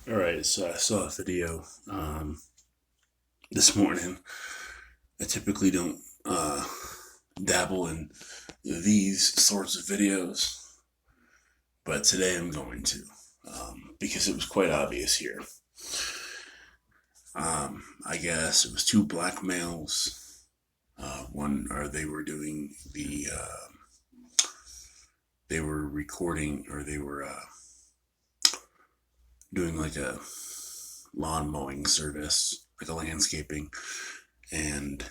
All right, so I saw a video this morning. I typically don't dabble in these sorts of videos, but today I'm going to because it was quite obvious here. I guess it was two black males. One, or they were doing they were recording, or they were doing like a lawn mowing service, like a landscaping, and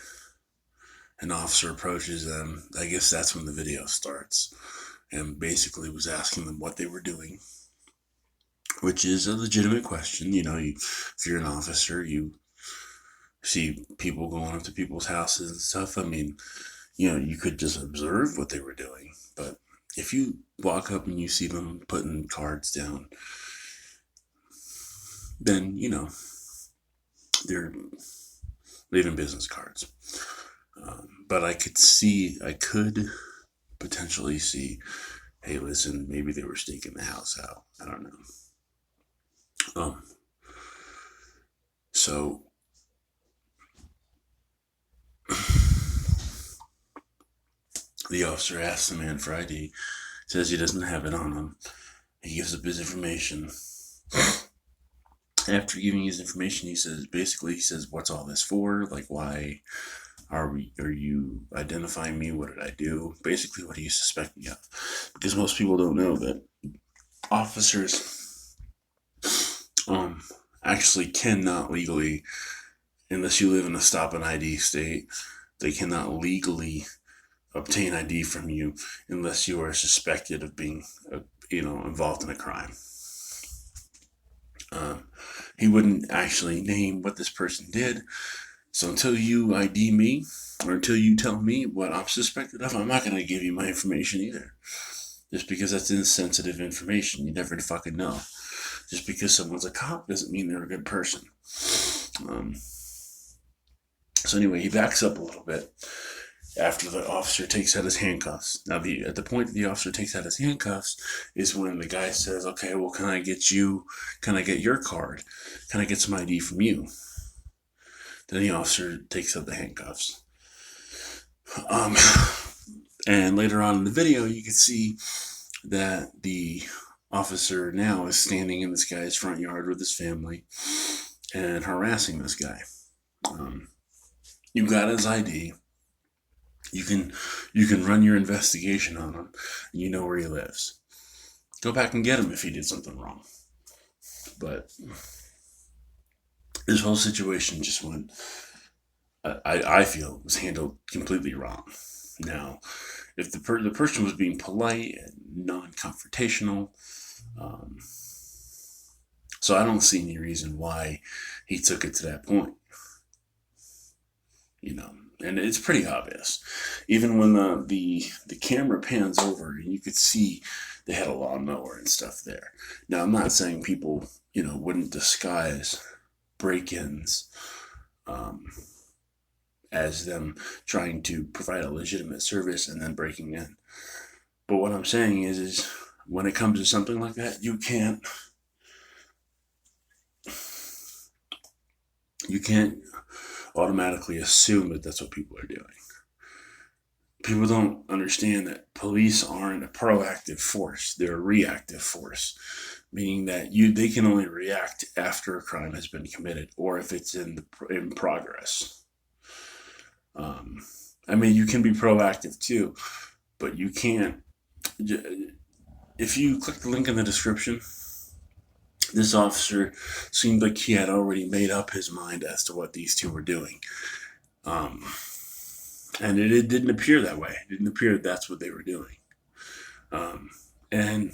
an officer approaches them. I guess that's when the video starts, and basically was asking them what they were doing, which is a legitimate question. If you're an officer, you see people going up to people's houses and stuff. I mean, you could just observe what they were doing, but if you walk up and you see them putting cards down, then they're leaving business cards. But I could potentially see, hey, listen, maybe they were staking the house out. I don't know. Um, so the officer asks the man for ID, says he doesn't have it on him. He gives up his information. After giving his information, he says, "What's all this for? Like, why are you identifying me? What did I do? Basically, what do you suspect me of?" Because most people don't know that officers actually cannot legally, unless you live in a stop and ID state, they cannot legally obtain ID from you unless you are suspected of being, involved in a crime. He wouldn't actually name what this person did. So until you ID me, or until you tell me what I'm suspected of, I'm not going to give you my information either. Just because that's insensitive information. You never fucking know. Just because someone's a cop doesn't mean they're a good person. So anyway, he backs up a little bit after the officer takes out his handcuffs. Now, at the point that the officer takes out his handcuffs is when the guy says, "Okay, well, can I get your card? Can I get some ID from you?" Then the officer takes out the handcuffs. And later on in the video, you can see that the officer now is standing in this guy's front yard with his family and harassing this guy. You got his ID. You can run your investigation on him. And you know where he lives. Go back and get him if he did something wrong. But this whole situation just went, I feel, was handled completely wrong. Now, if the person was being polite and non-confrontational, so I don't see any reason why he took it to that point. And it's pretty obvious. Even when the camera pans over, and you could see they had a lawnmower and stuff there. Now, I'm not saying people, wouldn't disguise break-ins as them trying to provide a legitimate service and then breaking in. But what I'm saying is when it comes to something like that, you can't automatically assume that that's what people are doing. People don't understand that police aren't a proactive force; they're a reactive force, meaning that they can only react after a crime has been committed or if it's in progress. I mean, you can be proactive too, but you can't. If you click the link in the description, this officer seemed like he had already made up his mind as to what these two were doing. And it didn't appear that way. It didn't appear that that's what they were doing. And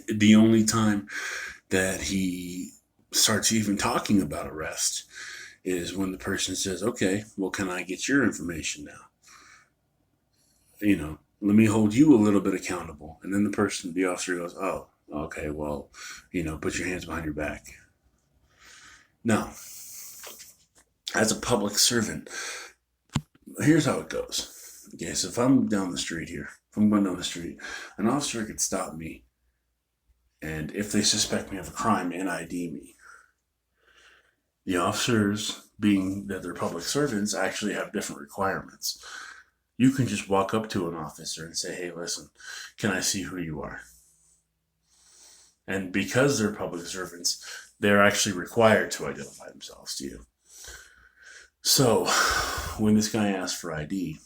the only time that he starts even talking about arrest is when the person says, "Okay, well, can I get your information now? Let me hold you a little bit accountable." And then the officer goes, "Oh, okay, well, put your hands behind your back." Now, as a public servant, here's how it goes. Okay, so if I'm going down the street, an officer could stop me And if they suspect me of a crime and ID me, the officers, being that they're public servants, actually have different requirements. You can just walk up to an officer and say, hey, listen, can I see who you are? And because they're public servants, they're actually required to identify themselves to you. So when this guy asks for ID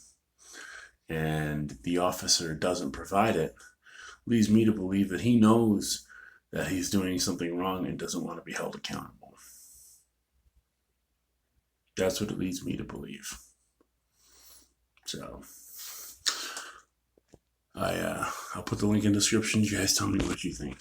and the officer doesn't provide it, leads me to believe that he knows that he's doing something wrong and doesn't want to be held accountable. That's what it leads me to believe. So I'll put the link in the description. You guys tell me what you think.